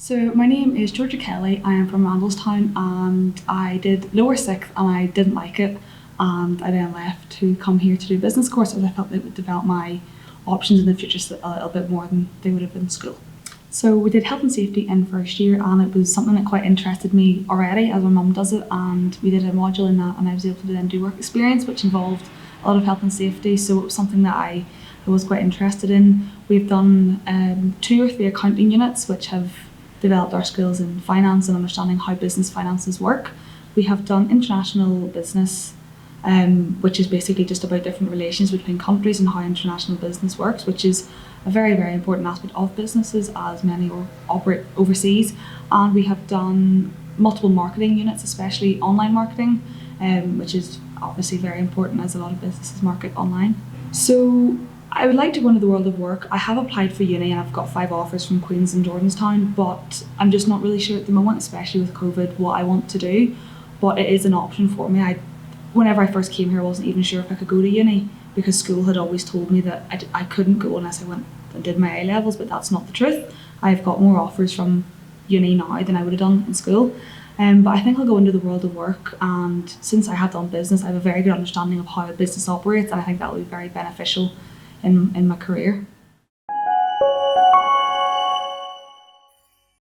So my name is Georgia Kelly. I am from Randallstown and I did lower sixth and I didn't like it, and I then left to come here to do business course as I felt it would develop my options in the future a little bit more than they would have in school. So we did health and safety in first year, and it was something that quite interested me already as my mum does it, and we did a module in that and I was able to then do work experience which involved a lot of health and safety, so it was something that I was quite interested in. We've done 2 or 3 accounting units which have developed our skills in finance and understanding how business finances work. We have done international business, which is basically just about different relations between countries and how international business works, which is a very, very important aspect of businesses as many operate overseas. And we have done multiple marketing units, especially online marketing, which is obviously very important as a lot of businesses market online. So I would like to go into the world of work. I have applied for uni and I've got 5 offers from Queen's and Jordanstown, but I'm just not really sure at the moment, especially with COVID, what I want to do. But it is an option for me. Whenever I first came here, I wasn't even sure if I could go to uni because school had always told me that I couldn't go unless I went and did my A-levels, but that's not the truth. I've got more offers from uni now than I would have done in school. But I think I'll go into the world of work, and since I have done business, I have a very good understanding of how a business operates, and I think that will be very beneficial in my career.